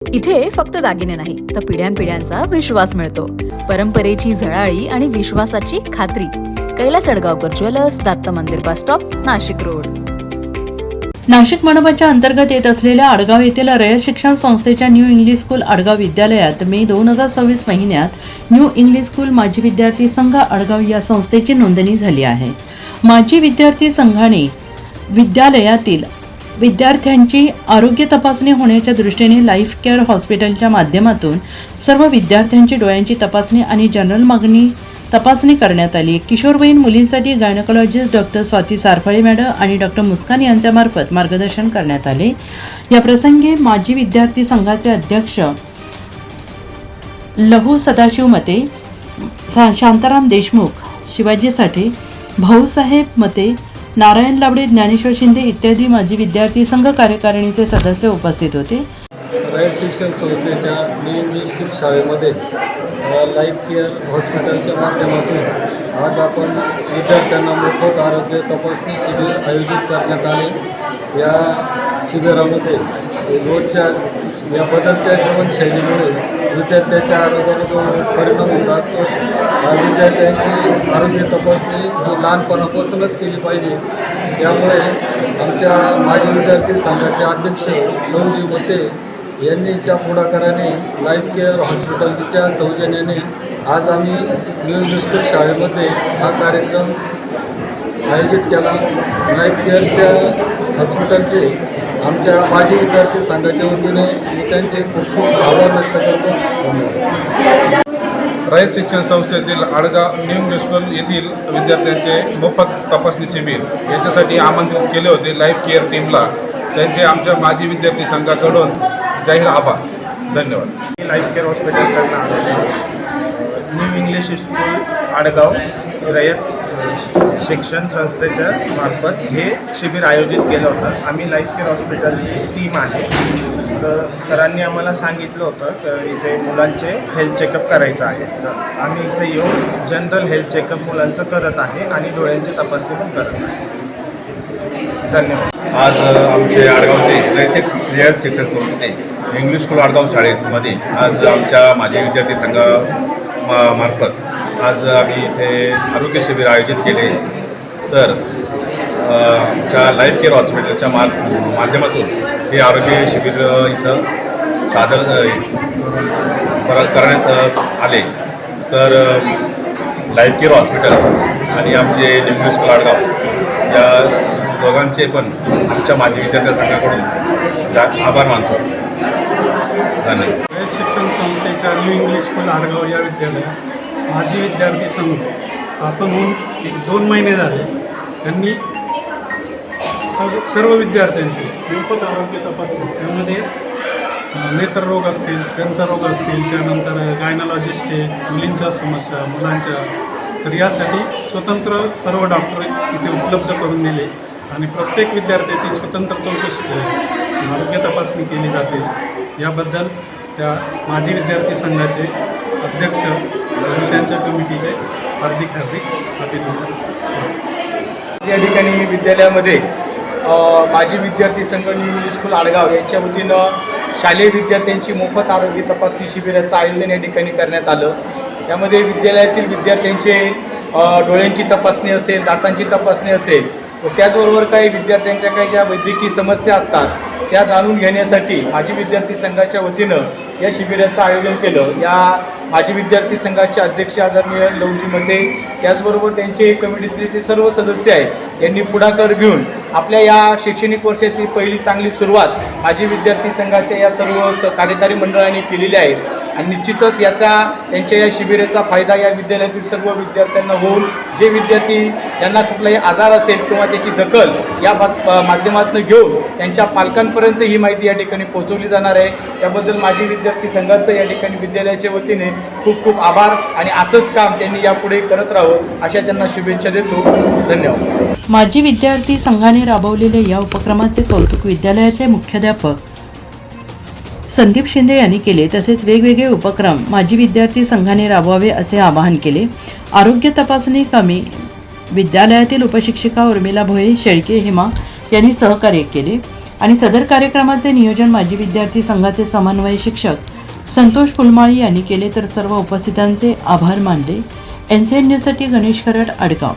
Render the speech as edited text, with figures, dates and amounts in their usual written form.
इथे फक्त दागिने नाही तर पिढ्यानपिढ्यांचा विश्वास मिळतो. परंपरेची झळाळी आणि विश्वासाची खात्री. कैलास अडगावकर ज्वेलर्स, दत्त मंदिर bus stop, Nashik road. Nashik मनपाच्या अंतर्गत येत असलेल्या आडगाव येथील रयत शिक्षण संस्थेच्या न्यू इंग्लिश स्कूल आडगाव विद्यालयात मे 2026 महिन्यात न्यू इंग्लिश स्कूल माजी विद्यार्थी संघ आडगाव या संस्थेची नोंदणी झाली आहे. माजी विद्यार्थी संघाने विद्यालयातील विद्यार्थ्यांची आरोग्य तपासणी होण्याच्या दृष्टीने लाईफ केअर हॉस्पिटलच्या माध्यमातून सर्व विद्यार्थ्यांची डोळ्यांची तपासणी आणि जनरल मागणी तपासणी करण्यात आली. किशोरवयीन मुलींसाठी गायनोकॉलॉजिस्ट डॉक्टर स्वाती सारफळे मॅडम आणि डॉक्टर मुस्कान यांच्यामार्फत मार्गदर्शन करण्यात आले. या प्रसंगी माजी विद्यार्थी संघाचे अध्यक्ष लहू सदाशिव मते, शांताराम देशमुख, शिवाजी साठे, भाऊसाहेब मते, नारायण लावडे, ज्ञानेश्वर शिंदे इत्यादी माजी विद्यार्थी संघ कार्यकारिणीचे सदस्य उपस्थित होते. रयत शिक्षण संस्थेच्या न्यू इंग्लिश स्कूल शाळेमध्ये लाईफ केअर हॉस्पिटलच्या माध्यमातून आज आपण विद्यार्थ्यांना मोफत आरोग्य तपासणी शिबिर आयोजित करण्यात आले. या शिबिरामध्ये रोजच्या या बदलत्या जीवनशैलीमुळे विद्यार्थ्याच्या आरोग्यावर जो परिणाम होत असतो, विद्यार्थ्यांची आरोग्य तपासणी ही लहानपणापासूनच केली पाहिजे. त्यामुळे आमच्या माजी विद्यार्थी संघाचे अध्यक्ष लवजी मते यांनीच्या पुढाकाराने लाईफ केअर हॉस्पिटलच्या सौजन्याने आज आम्ही न्यू इंग्लिश स्कूल शाळेमध्ये हा कार्यक्रम आयोजित केला. लाईफ केअरच्या हॉस्पिटलचे आमच्या माजी विद्यार्थी संघाच्या वतीने मी त्यांचे खूप खूप आभार व्यक्त करतो. धन्यवाद. रयत शिक्षण संस्थेतील आडगाव न्यू इंग्लिश स्कूल येथील विद्यार्थ्यांचे मोफत तपासणी शिबिर याच्यासाठी आमंत्रित केले होते लाईफ केअर टीमला. त्यांचे आमच्या माजी विद्यार्थी संघाकडून जाहीर आभार. धन्यवाद. लाईफ केअर हॉस्पिटलकडनं आलेले न्यू इंग्लिश स्कूल आडगाव रयत शिक्षण संस्थेच्या मार्फत हे शिबिर आयोजित केलं होतं. आम्ही लाईफ केअर हॉस्पिटलची टीम आहे. तर सरांनी आम्हाला सांगितलं होतं की इथे मुलांचे हेल्थ चेकअप करायचं आहे. तर आम्ही इथे येऊन जनरल हेल्थ चेकअप मुलांचं करत आहे आणि डोळ्यांची तपासणी पण करत आहे. धन्यवाद. आज आमचे आडगावचे रयत शिक्षण संस्थेचे इंग्लिश स्कूल आडगाव शाळेमध्ये आज आमच्या माजी विद्यार्थी संघामार्फत आज आम्ही इथे आरोग्य शिबिर आयोजित केले. तर आमच्या लाईफ केअर हॉस्पिटलच्या माध्यमातून हे आरोग्य शिबिर इथं सादर करण्यात आले. तर लाईफ केअर हॉस्पिटल आणि आमचे इंग्लिश स्कूल आडगाव या दोघांचे पण आमच्या माजी विद्यार्थी संघाकडून आभार मानतो. धन्यवाद. रयत शिक्षण संस्थेच्या न्यू इंग्लिश स्कूल आडगाव या विद्यालयात माजी विद्यार्थी संघ स्थापन होऊन 2 महिने झाले. त्यांनी सर्व विद्यार्थ्यांची मोफत आरोग्य तपासणी, त्यामध्ये नेत्ररोग असतील, दंतरोग असतील, त्यानंतर गायनॉलॉजिस्ट आहे, मुलींच्या समस्या, मुलांच्या, तर यासाठी स्वतंत्र सर्व डॉक्टर इथे उपलब्ध करून दिले आणि प्रत्येक विद्यार्थ्याची स्वतंत्र चौकशी आरोग्य तपासणी केली जाते. याबद्दल त्या माजी विद्यार्थी संघाचे अध्यक्ष आणि त्यांच्या कमिटीचे हार्दिक अभिनंदन. या ठिकाणी विद्यालयामध्ये माजी विद्यार्थी संघ न्यू इंग्लिश स्कूल आडगाव यांच्या वतीनं शालेय विद्यार्थ्यांची मोफत आरोग्य तपासणी शिबिराचं आयोजन या ठिकाणी करण्यात आलं. यामध्ये विद्यालयातील विद्यार्थ्यांचे डोळ्यांची तपासणी असेल, दातांची तपासणी असेल व त्याचबरोबर काही विद्यार्थ्यांच्या काही ज्या वैद्यकीय समस्या असतात त्या जाणून घेण्यासाठी माजी विद्यार्थी संघाच्या वतीनं या शिबिराचं आयोजन केलं. या माजी विद्यार्थी संघाचे अध्यक्ष आदरणीय लवजी मते, त्याचबरोबर त्यांचे कमिटीतले जे सर्व सदस्य आहेत यांनी पुढाकार घेऊन आपल्या या शैक्षणिक वर्षाची पहिली चांगली सुरुवात माजी विद्यार्थी संघाच्या या सर्व कार्यकारी मंडळाने केलेली आहे. आणि निश्चितच त्यांच्या या शिबिराचा फायदा या विद्यालयातील सर्व विद्यार्थ्यांना होऊन जे विद्यार्थी ज्यांना कुठलाही आजार असेल किंवा त्याची दखल या माध्यमातून घेऊन त्यांच्या पालकांपर्यंत ही माहिती या ठिकाणी पोहोचवली जाणार आहे. त्याबद्दल माजी विद्यार्थी संघाचं या ठिकाणी विद्यालयाच्या वतीने खूप खूप आभार आणि असंच काम त्यांनी यापुढे करत राहावं अशा त्यांना शुभेच्छा देतो. धन्यवाद. माजी विद्यार्थी संघाने राबवलेल्या या उपक्रमाचे कौतुक विद्यालयाचे मुख्याध्यापक संदीप शिंदे यांनी केले. तसेच वेगवेगळे उपक्रम माजी विद्यार्थी संघाने राबवावे असे आवाहन केले. आरोग्य तपासणी कामी विद्यालयातील उपशिक्षिका उर्मिला भोये, शेळके हेमा यांनी सहकार्य केले. आणि सदर कार्यक्रमाचे नियोजन माजी विद्यार्थी संघाचे समन्वय शिक्षक संतोष फुलमाळी यांनी केले, तर सर्व उपस्थितांचे आभार मानले. NCN न्यूजसाठी गणेश खरड, आडगाव.